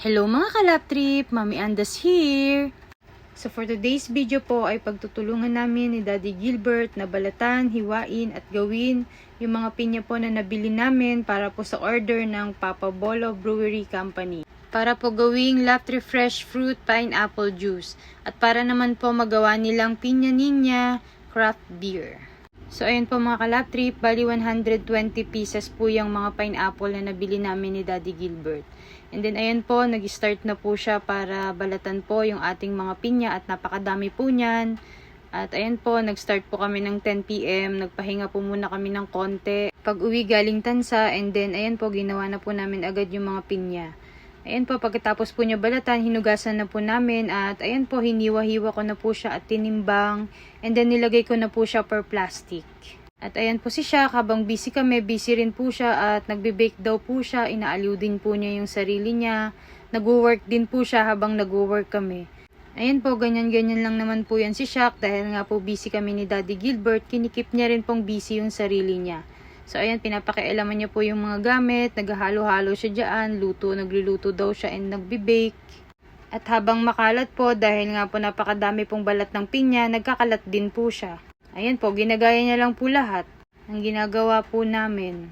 Hello mga kalap trip! Mami Andas here! So for today's video po ay pagtutulungan namin ni Daddy Gilbert na balatan, hiwain at gawin yung mga pinya po na nabili namin para po sa order ng Papa Bolo Brewery Company. Para po gawing Laptree Fresh Fruit Pineapple Juice at para naman po magawa nilang Pinya Niña Craft Beer. So ayun po mga kalap trip, bali 120 pieces po yung mga pineapple na nabili namin ni Daddy Gilbert. And then ayun po, nag-start na po siya para balatan po yung ating mga pinya at napakadami po niyan. At ayun po, nag-start po kami ng 10 PM, nagpahinga po muna kami ng konti. Pag uwi galing tansa, and then ayun po, ginawa na po namin agad yung mga pinya. Ayan po, pagkatapos po niya balatan, hinugasan na po namin at ayan po, hiniwa-hiwa ko na po siya at tinimbang and then nilagay ko na po siya per plastic. At ayan po si Shaq, habang busy kami, busy rin po siya at nagbe-bake daw po siya, inaaliw din po niya yung sarili niya. Nag-work din po siya habang nag-work kami. Ayan po, ganyan-ganyan lang naman po yan si Shaq dahil nga po busy kami ni Daddy Gilbert, kinikip niya rin pong busy yung sarili niya. So, ayan, pinapakialaman niya po yung mga gamit, naghahalo-halo siya dyan, nagluluto daw siya and nagbe-bake. At habang makalat po, dahil nga po napakadami pong balat ng pinya, nagkakalat din po siya. Ayan po, ginagaya niya lang po lahat ng ginagawa po namin.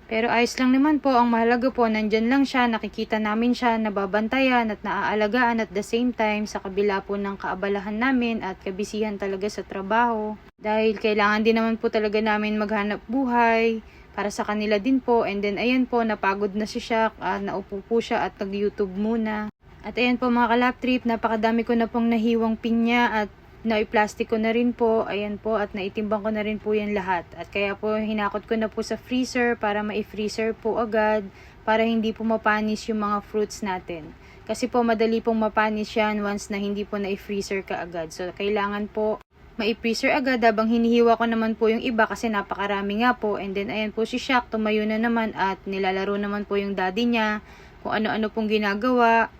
Pero ayos lang naman po, ang mahalaga po, nandyan lang siya, nakikita namin siya, nababantayan at naaalagaan at the same time sa kabila po ng kaabalahan namin at kabisihan talaga sa trabaho. Dahil kailangan din naman po talaga namin maghanap buhay para sa kanila din po. And then ayan po, napagod na si Shaq, naupo po siya at nag-YouTube muna. At ayan po mga kalap trip, napakadami ko na pong nahiwang pinya at nai-plastic ko na rin po, ayan po, at naitimbang ko na rin po yan lahat. At kaya po, hinakot ko na po sa freezer para mai-freezer po agad, para hindi po mapanis yung mga fruits natin. Kasi po, madali pong mapanis yan once na hindi po na-freezer ka agad. So, kailangan po mai-freezer agad habang hinihiwa ko naman po yung iba kasi napakarami nga po. And then, ayan po si Shaq, tumayo na naman at nilalaro naman po yung daddy niya, kung ano-ano pong ginagawa.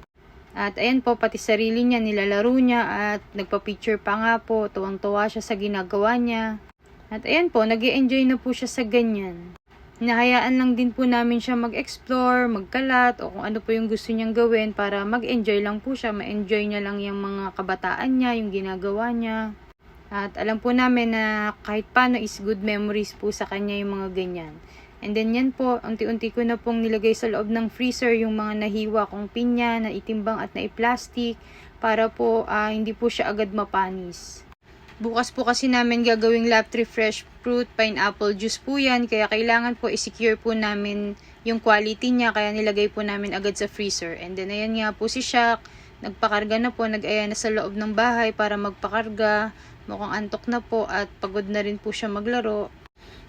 At ayan po, pati sarili niya, nilalaro niya at nagpa-picture pa nga po. Tuwang-tuwa siya sa ginagawa niya. At ayan po, nag-e-enjoy na po siya sa ganyan. Hinahayaan lang din po namin siya mag-explore, magkalat, o kung ano po yung gusto niyang gawin para mag-enjoy lang po siya. Ma-enjoy niya lang yung mga kabataan niya, yung ginagawa niya. At alam po namin na kahit paano is good memories po sa kanya yung mga ganyan. And then yan po, unti-unti ko na pong nilagay sa loob ng freezer yung mga nahiwa kong pinya, na itimbang at na-plastic para po hindi po siya agad mapanis. Bukas po kasi namin gagawing Laptree Fresh Fruit Pineapple Juice po yan, kaya kailangan po i-secure po namin yung quality niya, kaya nilagay po namin agad sa freezer. And then ayan nga po si Shaq, nagpakarga na po, nag-aya na sa loob ng bahay para magpakarga. Mukhang antok na po at pagod na rin po siya maglaro.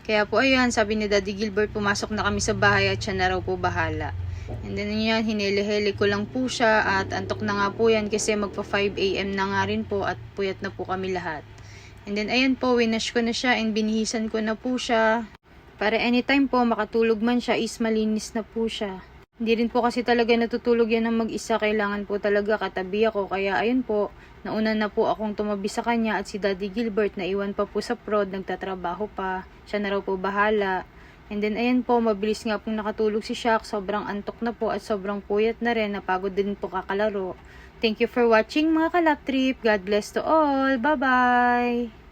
Kaya po ayan, sabi ni Daddy Gilbert, pumasok na kami sa bahay at siya na raw po bahala. And then yan, hinili-hili ko lang po siya at antok na nga po yan kasi magpa 5 AM na nga rin po at puyat na po kami lahat. And then ayan po, winash ko na siya and binihisan ko na po siya. Para anytime po makatulog man siya is malinis na po siya. Hindi rin po kasi talaga natutulog yan ng mag-isa, kailangan po talaga katabi ako. Kaya ayun po, nauna na po akong tumabi sa kanya at si Daddy Gilbert na iwan pa po sa prod, nagtatrabaho pa. Siya na raw po bahala. And then ayan po, mabilis nga pong nakatulog si Shaq, sobrang antok na po at sobrang puyat na rin, napagod din po kakalaro. Thank you for watching mga kalap trip. God bless to all. Bye-bye!